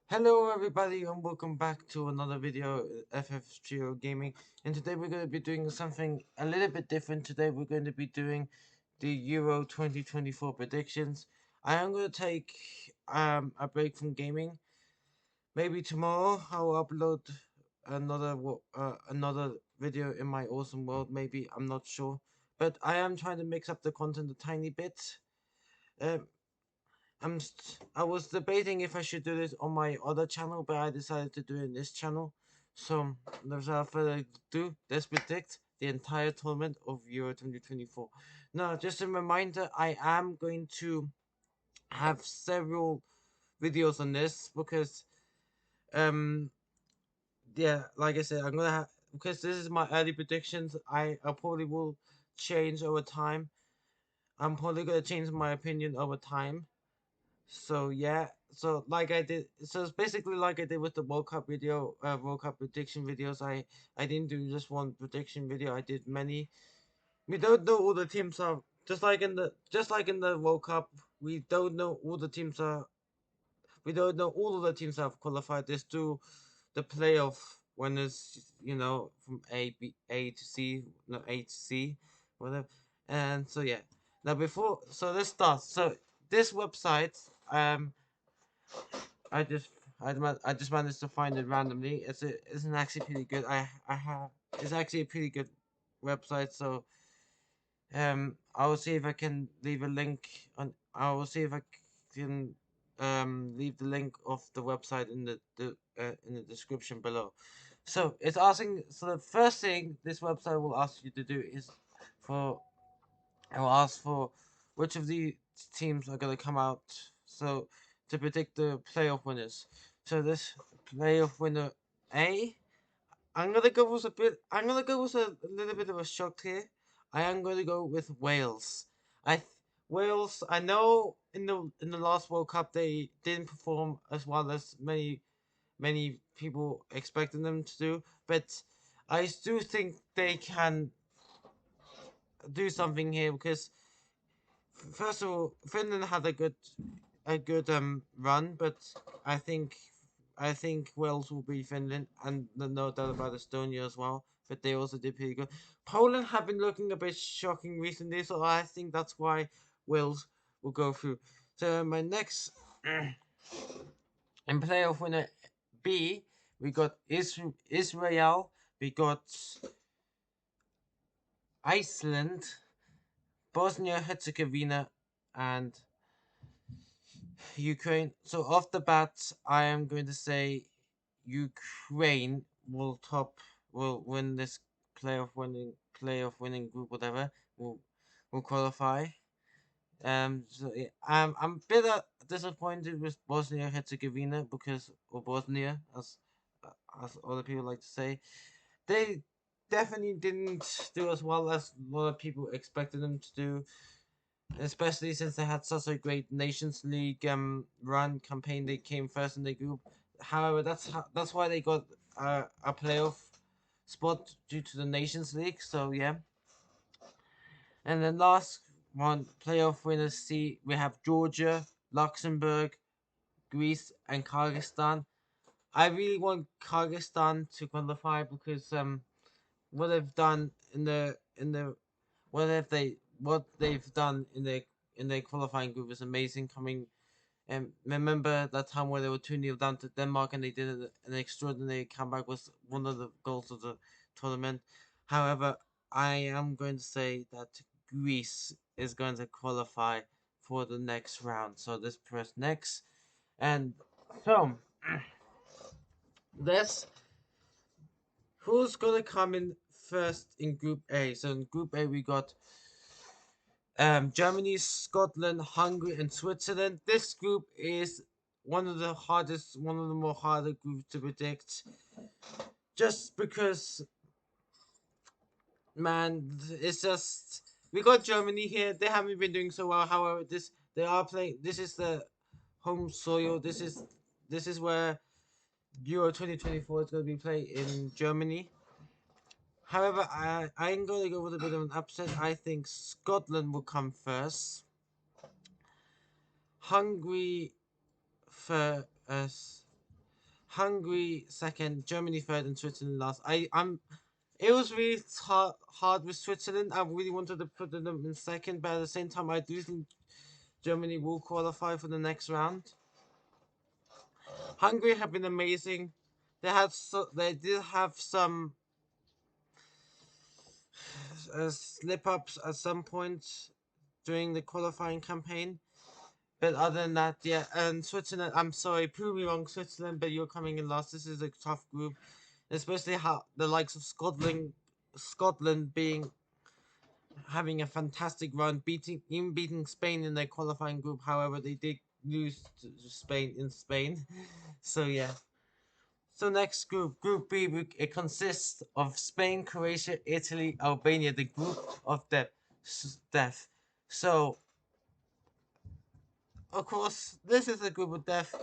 Hello everybody and welcome back to another video FF Trio Gaming, and today we're going to be doing something a little bit different. Today we're going to be doing the Euro 2024 predictions. I am going to take a break from gaming. Maybe tomorrow I'll upload another video in my awesome world. Maybe, I'm not sure, but I am trying to mix up the content a tiny bit. Um, I was debating if I should do this on my other channel, but I decided to do it in this channel. So without further ado, let's predict the entire tournament of Euro 2024. Now, just a reminder, I am going to have several videos on this because yeah, like I said, I'm gonna have, because this is my early predictions. I probably will change over time. I'm probably gonna change my opinion over time. So yeah, so it's basically like I did with the World Cup World Cup prediction videos. I didn't do just one prediction video. I did many. We don't know all the teams are, just like in the World Cup. We don't know all the teams are. We don't know all of the teams that have qualified. There's still the playoff winners. From A to C, no, A to C, whatever. And so yeah. Now let's start. So this website, I just I just managed to find it randomly. It's an actually pretty good. I have It's actually a pretty good website. So I will see if I can leave a link on. I will see if I can leave the link of the website in the description below. So it's asking. So the first thing this website will ask you to do is for I will ask for which of the teams are going to come out. So to predict the playoff winners. So this playoff winner A, I'm gonna go with a bit. I'm gonna go with a little bit of a shock here. I am going to go with Wales. I th- Wales. I know in the last World Cup they didn't perform as well as many people expected them to do, but I do think they can do something here because first of all, Finland had a good run, but I think I think Wales will beat Finland, and no doubt about Estonia as well. But they also did pretty good. Poland have been looking a bit shocking recently, so I think that's why Wales will go through. So my next in playoff winner B, we got Israel, we got Iceland, Bosnia Herzegovina, and Ukraine. So off the bat, I am going to say Ukraine will win this playoff winning group, whatever will qualify. I'm a bit disappointed with Bosnia Herzegovina because, or Bosnia as other people like to say, they definitely didn't do as well as a lot of people expected them to do, especially since they had such a great Nations League run campaign. They came first in the group. However, that's why they got a playoff spot due to the Nations League. So yeah, and then last one, playoff winners C, we have Georgia, Luxembourg, Greece, and Kyrgyzstan. I really want Kyrgyzstan to qualify because what they've done in the what they've done in their qualifying group is amazing. Coming and remember that time where they were 2-0 down to Denmark and they did an extraordinary comeback, was one of the goals of the tournament. However, I am going to say that Greece is going to qualify for the next round. So let's press next. And so this who's gonna come in first in Group A? So in Group A we got Germany, Scotland, Hungary, and Switzerland. This group is one of the more harder groups to predict, just because, man, it's just we got Germany here. They haven't been doing so well. However, they are playing. This is the home soil. This is where Euro 2024 is going to be played in Germany. However, I'm going to go with a bit of an upset. I think Scotland will come first. Hungary first. Hungary second, Germany third, and Switzerland last. It was really hard with Switzerland. I really wanted to put them in second, but at the same time, I do think Germany will qualify for the next round. Hungary have been amazing. They did have some slip ups at some point during the qualifying campaign. But other than that, yeah, and Switzerland, I'm sorry, prove me wrong, Switzerland, but you're coming in last. This is a tough group, especially how the likes of Scotland being having a fantastic run, beating Spain in their qualifying group. However, they did lose to Spain in Spain. So yeah. So next group, Group B, it consists of Spain, Croatia, Italy, Albania, the group of death. So of course, this is a group of death.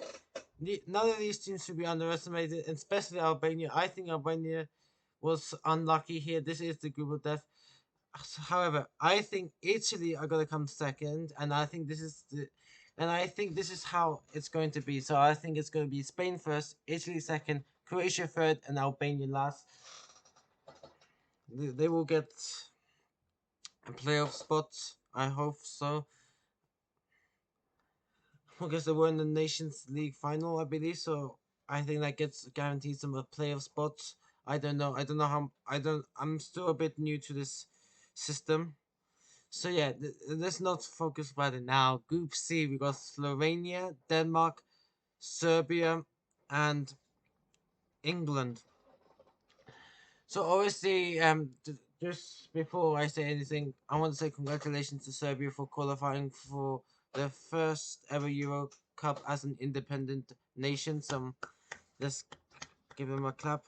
None of these teams should be underestimated, especially Albania. I think Albania was unlucky here. This is the group of death. However, I think Italy are gonna come second, and I think this is how it's going to be. So I think it's going to be Spain first, Italy second, Croatia third, and Albania last. They will get a playoff spot. I hope so. Because they were in the Nations League final, I believe. So I think that gets guaranteed some playoff spots. I don't know. I don't know how. I don't. I'm still a bit new to this system. So yeah, let's not focus about it now. Group C, we got Slovenia, Denmark, Serbia, and England. So obviously, just before I say anything, I want to say congratulations to Serbia for qualifying for the first ever Euro Cup as an independent nation. So let's give them a clap.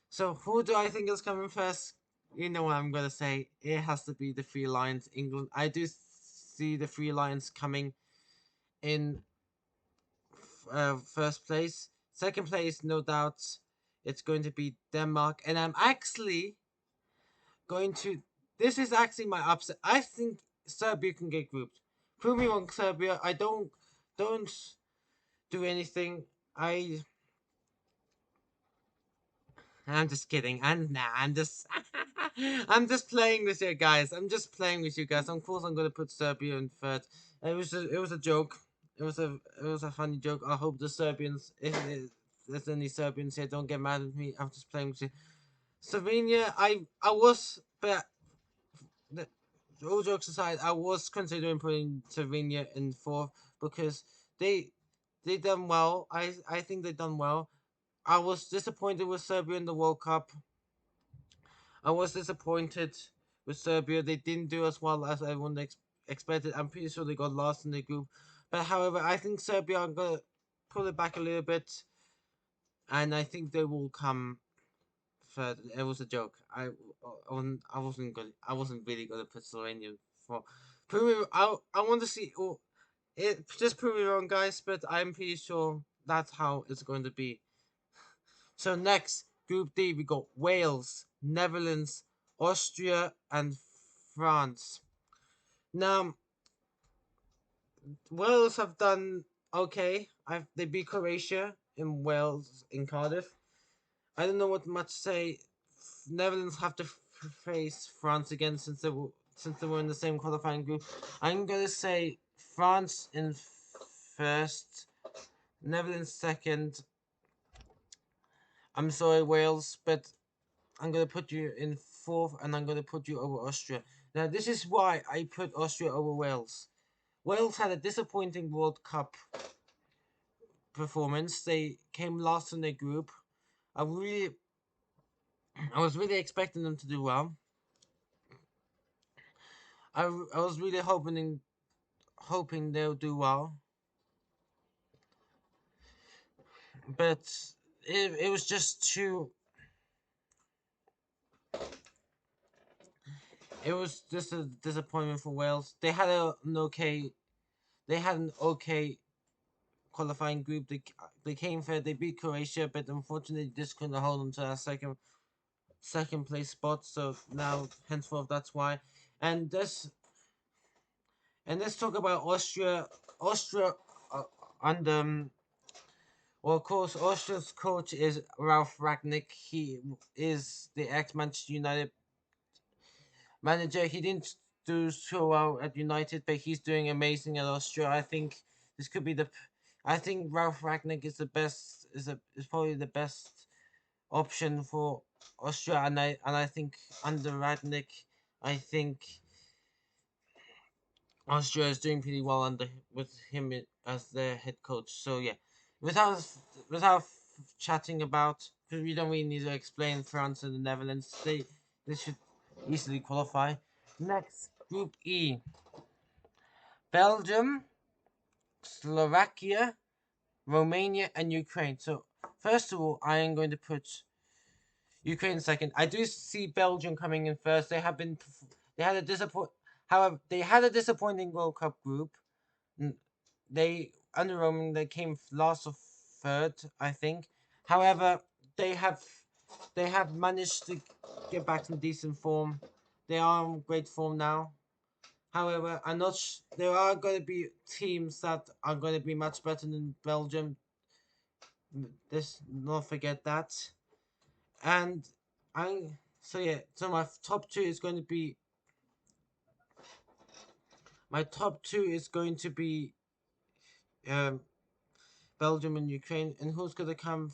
So who do I think is coming first? You know what I'm gonna say. It has to be the Three Lions, England. I do see the Three Lions coming in first place. Second place, no doubt, it's going to be Denmark, and I'm actually going to. This is actually my upset. I think Serbia can get grouped. Prove me wrong, Serbia. I don't do anything. I'm just kidding. And nah, I'm just I'm just playing with you guys. I'm just playing with you guys. Of course, I'm gonna put Serbia in third. It was a joke. It was a funny joke. I hope the Serbians, if there's any Serbians here, don't get mad at me. I'm just playing with you. Slovenia, I was, but the, all jokes aside, I was considering putting Slovenia in fourth because they they done well. I think they done well. I was disappointed with Serbia in the World Cup. I was disappointed with Serbia. They didn't do as well as everyone expected. I'm pretty sure they got lost in the group. But however, I think Serbia are gonna pull it back a little bit, and I think they will come third. It was a joke. I wasn't really gonna put Slovenia for. I want to see. Oh, it just prove me wrong, guys. But I'm pretty sure that's how it's going to be. So next, Group D, we got Wales, Netherlands, Austria, and France. Now, Wales have done okay. They beat Croatia in Wales in Cardiff. I don't know what much to say. Netherlands have to face France again since they were in the same qualifying group. I'm gonna say France in first, Netherlands second. I'm sorry, Wales, but I'm gonna put you in fourth, and I'm gonna put you over Austria. Now, this is why I put Austria over Wales. Wales had a disappointing World Cup performance. They came last in their group. I really, I was really expecting them to do well. I was really hoping they'll do well, but it was just too. It was just a disappointment for Wales. They had an okay qualifying group. They came third. They beat Croatia, but unfortunately just couldn't hold them to that second place spot. So now henceforth that's why. And this and let's talk about Austria. Austria under Well, of course, Austria's coach is Ralph Ragnick. He is the ex-Manchester United manager. He didn't do so well at United, but he's doing amazing at Austria. I think this could be the. I think Ralph Ragnick is the best. Is probably the best option for Austria, and I think under Ragnick, I think Austria is doing pretty well under with him as their head coach. So yeah, without without chatting about, because we don't really need to explain France and the Netherlands. They should easily qualify. Next, Group E: Belgium, Slovakia, Romania, and Ukraine. So first of all, I am going to put Ukraine second. I do see Belgium coming in first. They had a disappoint. However, they had a disappointing World Cup group. They under Roman they came last or third, I think. However, they have they have managed to get back to decent form. They are in great form now. However, I'm not. There are going to be teams that are going to be much better than Belgium. Let's not forget that. And I so yeah. So my top two is going to be my top two is going to be um Belgium and Ukraine. And who's going to come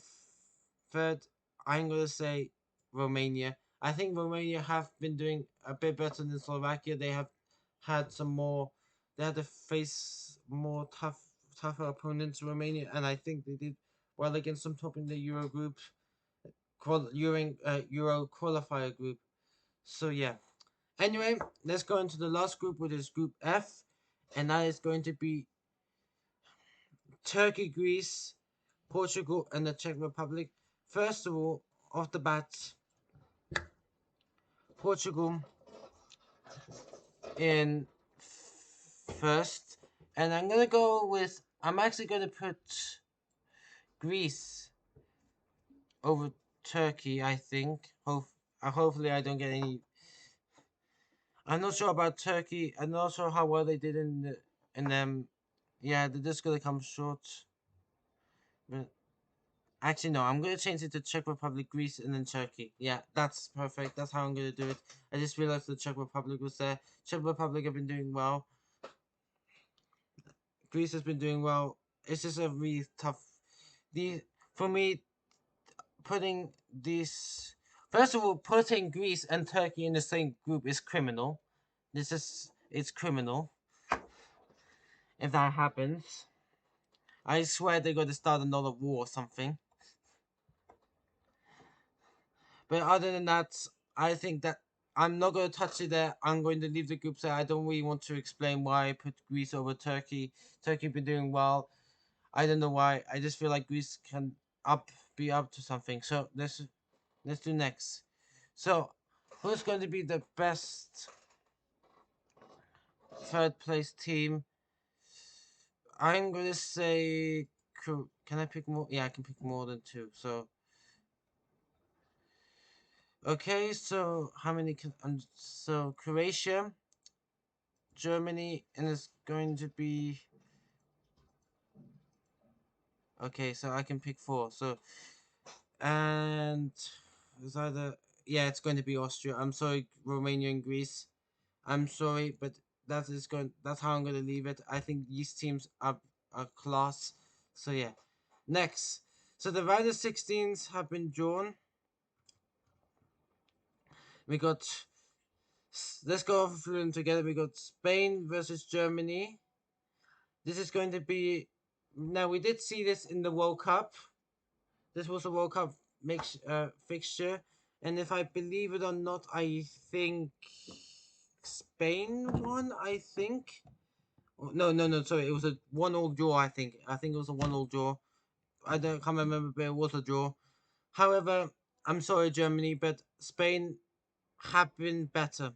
third? I'm going to say Romania. I think Romania have been doing a bit better than Slovakia. They have had some more. They had to face more tougher opponents, Romania, and I think they did well against some top in the Euro group, Euro qualifier group. So yeah. Anyway, let's go into the last group, which is Group F, and that is going to be Turkey, Greece, Portugal, and the Czech Republic. First of all, off the bat, Portugal in first, and I'm gonna go with. I'm actually gonna put Greece over Turkey. I think. Hopefully I don't get any. I'm not sure about Turkey. I'm not sure how well they did in them. Yeah, they're just gonna come short. But actually, no, I'm gonna change it to Czech Republic, Greece, and then Turkey. Yeah, that's perfect. That's how I'm gonna do it. I just realized the Czech Republic was there. Czech Republic have been doing well. Greece has been doing well. It's just a really tough. The For me, putting these first of all, putting Greece and Turkey in the same group is criminal. It's criminal if that happens. I swear they're going to start another war or something. But other than that, I think that I'm not going to touch it there. I'm going to leave the group there. I don't really want to explain why I put Greece over Turkey. Turkey been doing well. I don't know why. I just feel like Greece can be up to something. So let's do next. So who's going to be the best third place team? I'm going to say. Can I pick more? Yeah, I can pick more than two. So okay, so how many can so Croatia, Germany, and it's going to be okay. So I can pick four. So and it's either yeah, it's going to be Austria. I'm sorry, Romania and Greece. I'm sorry, but that is going. That's how I'm going to leave it. I think these teams are class. So yeah, next. So the round of 16s have been drawn. We got. Let's go through them together. We got Spain versus Germany. This is going to be. Now we did see this in the World Cup. This was a World Cup fixture, and if I believe it or not, I think Spain won. I think. No. Sorry, it was a 1-1 draw. I think it was a 1-1 draw. Can't remember, but it was a draw. However, I'm sorry, Germany, but Spain have been better.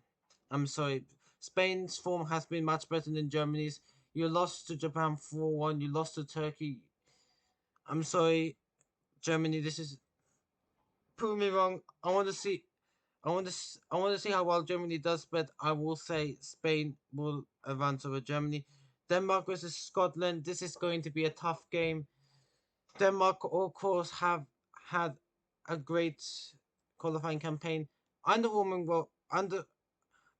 I'm sorry. Spain's form has been much better than Germany's. You lost to Japan 4-1. You lost to Turkey. I'm sorry, Germany. This is prove me wrong. I want to see. I want to see how well Germany does, but I will say Spain will advance over Germany. Denmark versus Scotland. This is going to be a tough game. Denmark, of course, have had a great qualifying campaign. Underwhelming,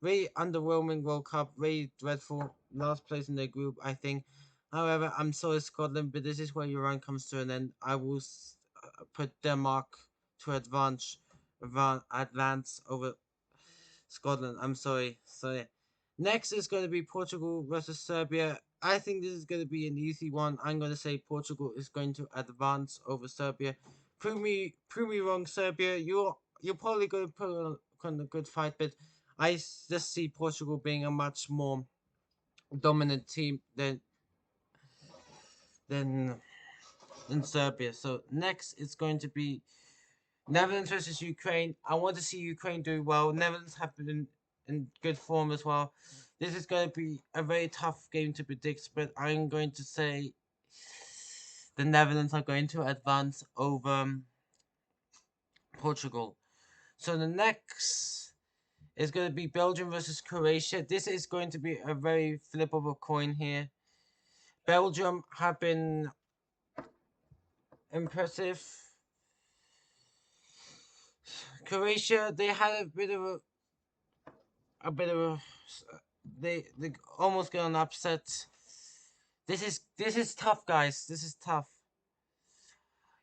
very underwhelming World Cup, very dreadful. Last place in their group, I think. However, I'm sorry, Scotland, but this is where your run comes to an end. I will put Denmark to advance over Scotland. I'm sorry. So yeah. Next is going to be Portugal versus Serbia. I think this is going to be an easy one. I'm going to say Portugal is going to advance over Serbia. Prove me wrong, Serbia. You're probably going to put on a good fight, but just see Portugal being a much more dominant team than than Serbia. So next it's going to be Netherlands versus Ukraine. I want to see Ukraine do well. Netherlands have been in good form as well. This is going to be a very tough game to predict, but I'm going to say the Netherlands are going to advance over Portugal. So the next is going to be Belgium versus Croatia. This is going to be a very flip of a coin here. Belgium have been impressive. Croatia, they had a bit of a they almost got an upset. This is tough, guys. This is tough.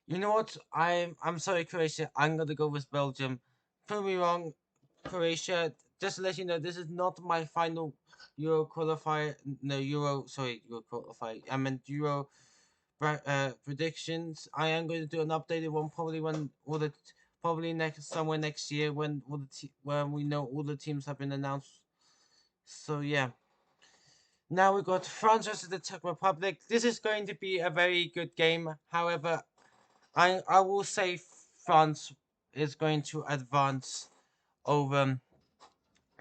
You know what? I'm sorry, Croatia. I'm gonna go with Belgium. Prove me wrong, Croatia. Just to let you know, this is not my final Euro qualifier. No, Euro. Sorry, Euro qualifier. I meant Euro predictions. I am going to do an updated one probably when all the probably next somewhere next year when when we know all the teams have been announced. So yeah. Now we got France versus the Czech Republic. This is going to be a very good game. However, I will say France is going to advance over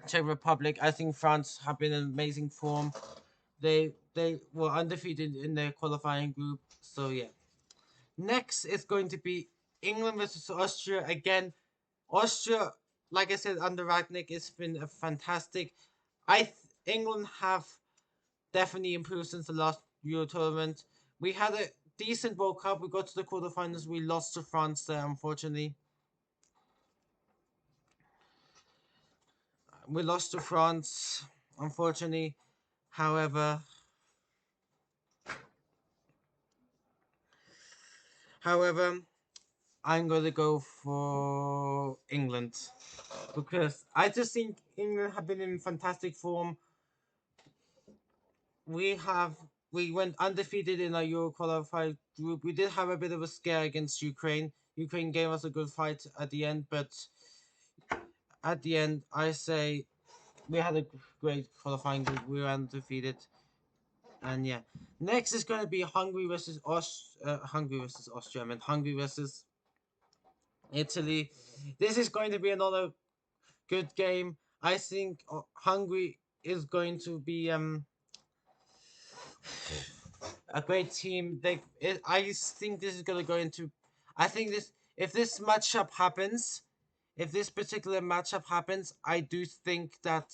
Czech Republic. I think France have been in amazing form. They were undefeated in their qualifying group. So yeah. Next is going to be England versus Austria again. Austria, like I said, under Ragnick, it's been a fantastic. England have definitely improved since the last Euro tournament. We had a decent World Cup. We got to the quarterfinals. We lost to France there, unfortunately. We lost to France, unfortunately. However, however, I'm gonna go for England because I just think England have been in fantastic form. we have we went undefeated in our Euro qualified group. We did have a bit of a scare against Ukraine. Ukraine gave us a good fight at the end, but at the end, I say we had a great qualifying group. We were undefeated, and yeah. Next is going to be Hungary versus Austria. I mean Hungary versus Italy. This is going to be another good game. I think Hungary is going to be a great team. I think this is gonna go into. I think this if this matchup happens, if this particular matchup happens, I do think that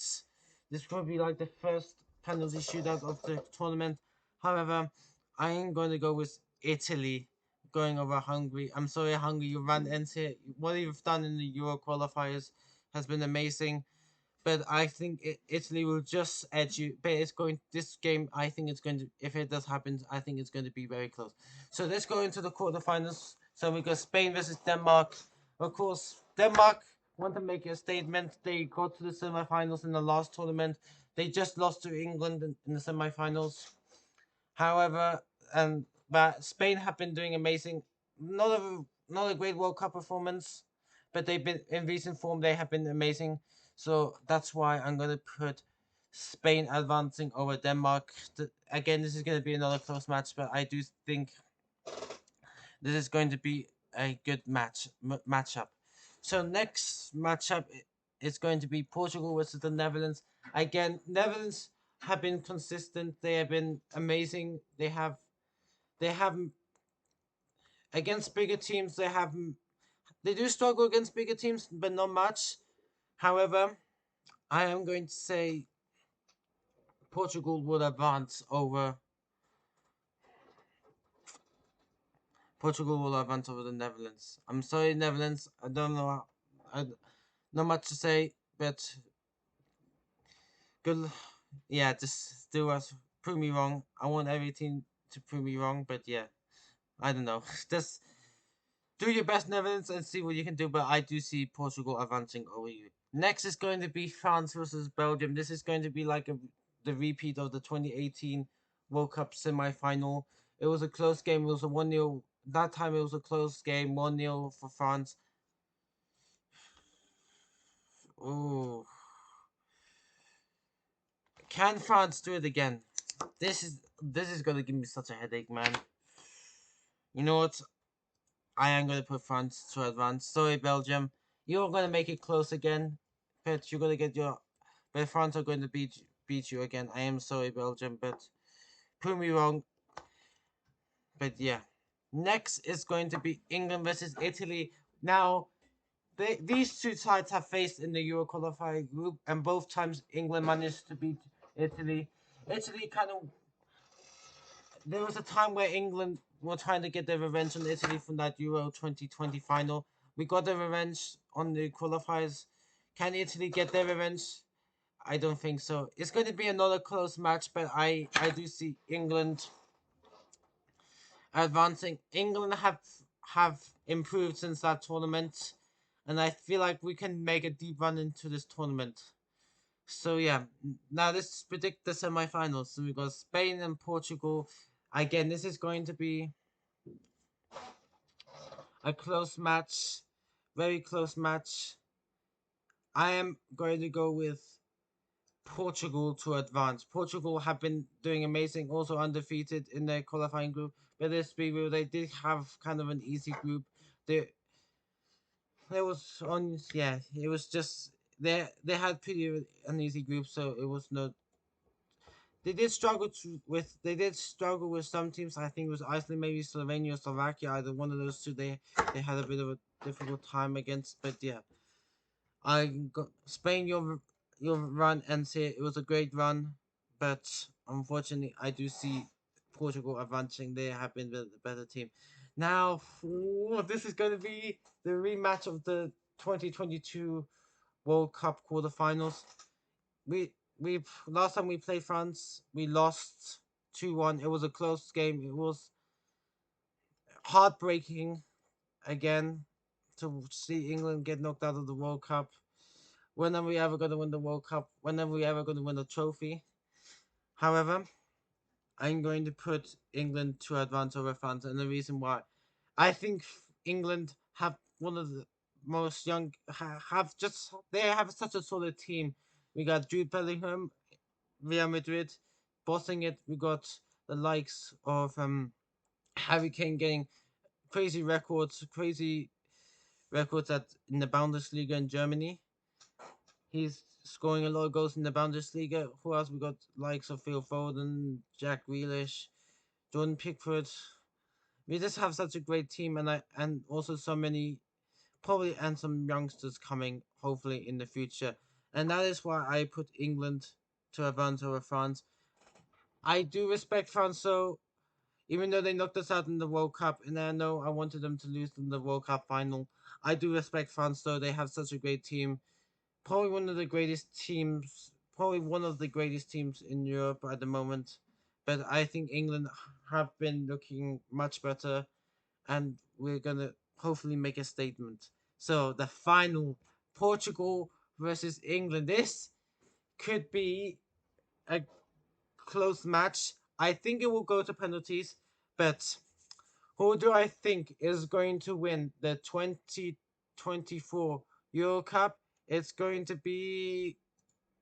this will be like the first penalty shootout of the tournament. However, I am going to go with Italy going over Hungary. I'm sorry, Hungary, you ran into what you've done in the Euro qualifiers has been amazing, but I think Italy will just edge you. But it's going this game. I think it's going to if it does happen. I think it's going to be very close. So let's go into the quarterfinals. So we got Spain versus Denmark. Of course, Denmark want to make a statement. They got to the semifinals in the last tournament. They just lost to England in the semifinals. However, but Spain have been doing amazing. Not a great World Cup performance, but they've been in recent form. They have been amazing. So that's why I'm gonna put Spain advancing over Denmark. Again, this is gonna be another close match, but I do think this is going to be a good matchup. So next matchup is going to be Portugal versus the Netherlands. Again, Netherlands have been consistent. They have been amazing. They have against bigger teams. They do struggle against bigger teams, but not much. However, I am going to say Portugal will advance over Portugal will advance over the Netherlands. I'm sorry, Netherlands. I don't know. I not much to say, but good. Yeah, just do us prove me wrong. I want every team to prove me wrong, but yeah, I don't know. Just do your best, Netherlands, and see what you can do. But I do see Portugal advancing over you. Next is going to be France versus Belgium. This is going to be like the repeat of the 2018 World Cup semi-final. It was a close game. It was a 1-0. That time it was a close game, 1-0 for France. Ooh. Can France do it again? This is gonna give me such a headache, man. You know what? I am gonna put France to advance. Sorry, Belgium. You're gonna make it close again, but you're gonna get your. But France are going to beat you again. I am sorry, Belgium, but prove me wrong. But yeah, next is going to be England versus Italy. Now, these two sides have faced in the Euro qualifying group, and both times England managed to beat Italy. Italy kind of. There was a time where England were trying to get their revenge on Italy from that Euro 2020 final. We got the revenge on the qualifiers. Can Italy get their revenge? I don't think so. It's going to be another close match, but I do see England advancing. England have improved since that tournament, and I feel like we can make a deep run into this tournament. So yeah, now let's predict the semifinals. So we got Spain and Portugal. Again, this is going to be a close match, very close match. I am going to go with Portugal to advance. Portugal have been doing amazing, also undefeated in their qualifying group. But let's be real, they did have kind of an easy group. They There was on yeah, it was just they had pretty an easy group, so it was no. They did struggle with some teams. I think it was Iceland, maybe Slovenia, Slovakia. Either one of those two, they had a bit of a difficult time against. But yeah, I got Spain. Your run and say it was a great run, but unfortunately, I do see Portugal advancing. They have been the better team. Now, this is going to be the rematch of the 2022 World Cup quarterfinals. We last time we played France, we lost 2-1. It was a close game. It was heartbreaking again to see England get knocked out of the World Cup. When are we ever going to win the World Cup? When are we ever going to win the trophy? However, I'm going to put England to advance over France, and the reason why, I think England have one of the most young have just they have such a solid team. We got Jude Bellingham, Real Madrid, bossing it. We got the likes of Harry Kane getting crazy records at in the Bundesliga in Germany. He's scoring a lot of goals in the Bundesliga. Who else? We got likes of Phil Foden, Jack Grealish, Jordan Pickford. We just have such a great team, and also so many probably and some youngsters coming hopefully in the future, and that is why I put England to advance over France. I do respect France, so even though they knocked us out in the World Cup, and I know I wanted them to lose in the World Cup final, I do respect France, though they have such a great team. Probably one of the greatest teams, probably one of the greatest teams in Europe at the moment. But I think England have been looking much better, and we're gonna hopefully make a statement. So the final, Portugal versus England. This could be a close match. I think it will go to penalties, but who do I think is going to win the 2024 Euro Cup? It's going to be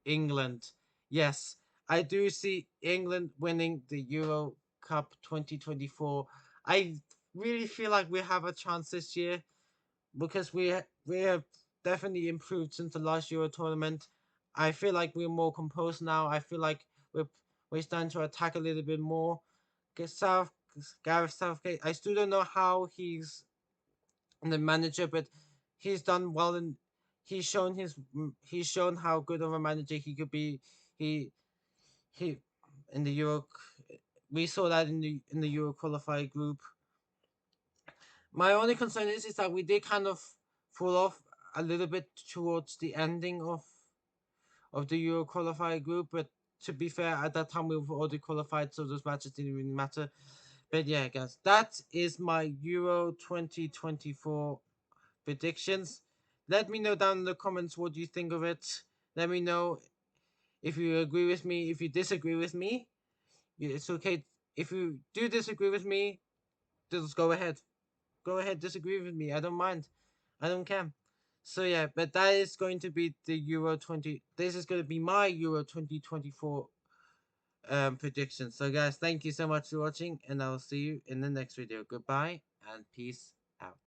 England. Yes, I do see England winning the Euro Cup 2024. I really feel like we have a chance this year because we have definitely improved since the last Euro tournament. I feel like we're more composed now. I feel like we're starting to attack a little bit more. South Gareth Southgate. I still don't know how he's the manager, but he's done well and he's shown how good of a manager he could be. He he in the Euro. We saw that in the Euro qualifier group. My only concern is that we did kind of fall off a little bit towards the ending of the Euro qualifier group, but to be fair, at that time we were already qualified, so those matches didn't really matter. But yeah, guys, that is my Euro 2024 predictions. Let me know down in the comments what you think of it. Let me know if you agree with me, if you disagree with me. It's okay. If you do disagree with me, just go ahead. Go ahead, disagree with me. I don't mind. I don't care. So yeah, but that is going to be the Euro 20. This is going to be my Euro 2024 prediction. So guys, thank you so much for watching, and I will see you in the next video. Goodbye and peace out.